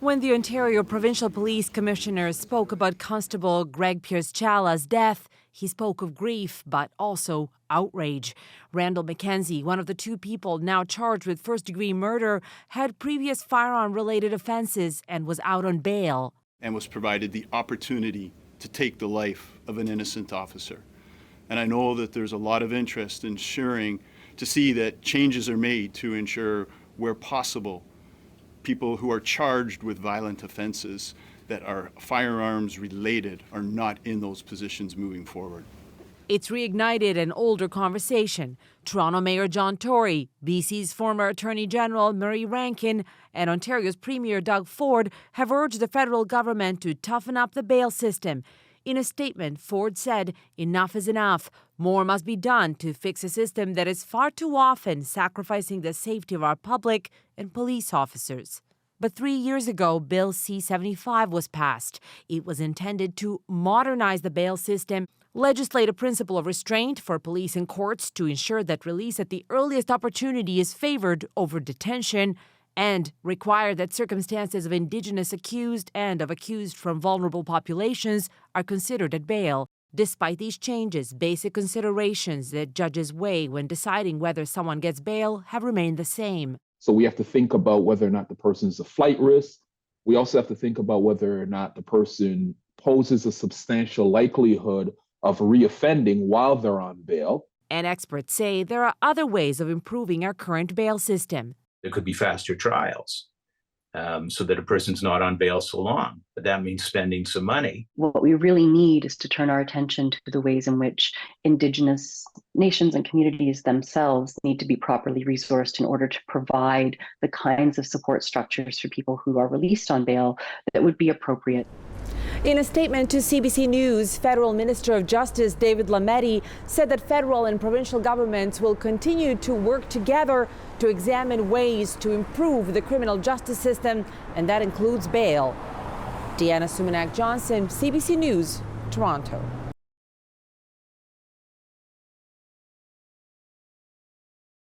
When the Ontario Provincial Police Commissioner spoke about Constable Greg Pierce-Chala's death, he spoke of grief, but also outrage. Randall McKenzie, one of the two people now charged with first-degree murder, had previous firearm-related offenses and was out on bail. And was provided the opportunity to take the life of an innocent officer. And I know that there's a lot of interest in ensuring to see that changes are made to ensure, where possible, people who are charged with violent offenses that are firearms related are not in those positions moving forward. It's reignited an older conversation. Toronto Mayor John Tory, BC's former Attorney General Murray Rankin, and Ontario's Premier Doug Ford have urged the federal government to toughen up the bail system. In a statement, Ford said, "Enough is enough. More must be done to fix a system that is far too often sacrificing the safety of our public and police officers." But 3 years ago, Bill C-75 was passed. It was intended to modernize the bail system, legislate a principle of restraint for police and courts to ensure that release at the earliest opportunity is favored over detention, and require that circumstances of Indigenous accused and of accused from vulnerable populations are considered at bail. Despite these changes, basic considerations that judges weigh when deciding whether someone gets bail have remained the same. So we have to think about whether or not the person is a flight risk. We also have to think about whether or not the person poses a substantial likelihood of reoffending while they're on bail. And experts say there are other ways of improving our current bail system. There could be faster trials so that a person's not on bail so long, but that means spending some money. What we really need is to turn our attention to the ways in which Indigenous nations and communities themselves need to be properly resourced in order to provide the kinds of support structures for people who are released on bail that would be appropriate. In a statement to CBC News, Federal Minister of Justice David Lametti said that federal and provincial governments will continue to work together to examine ways to improve the criminal justice system, and that includes bail. Sumanac-Johnson, CBC News, Toronto.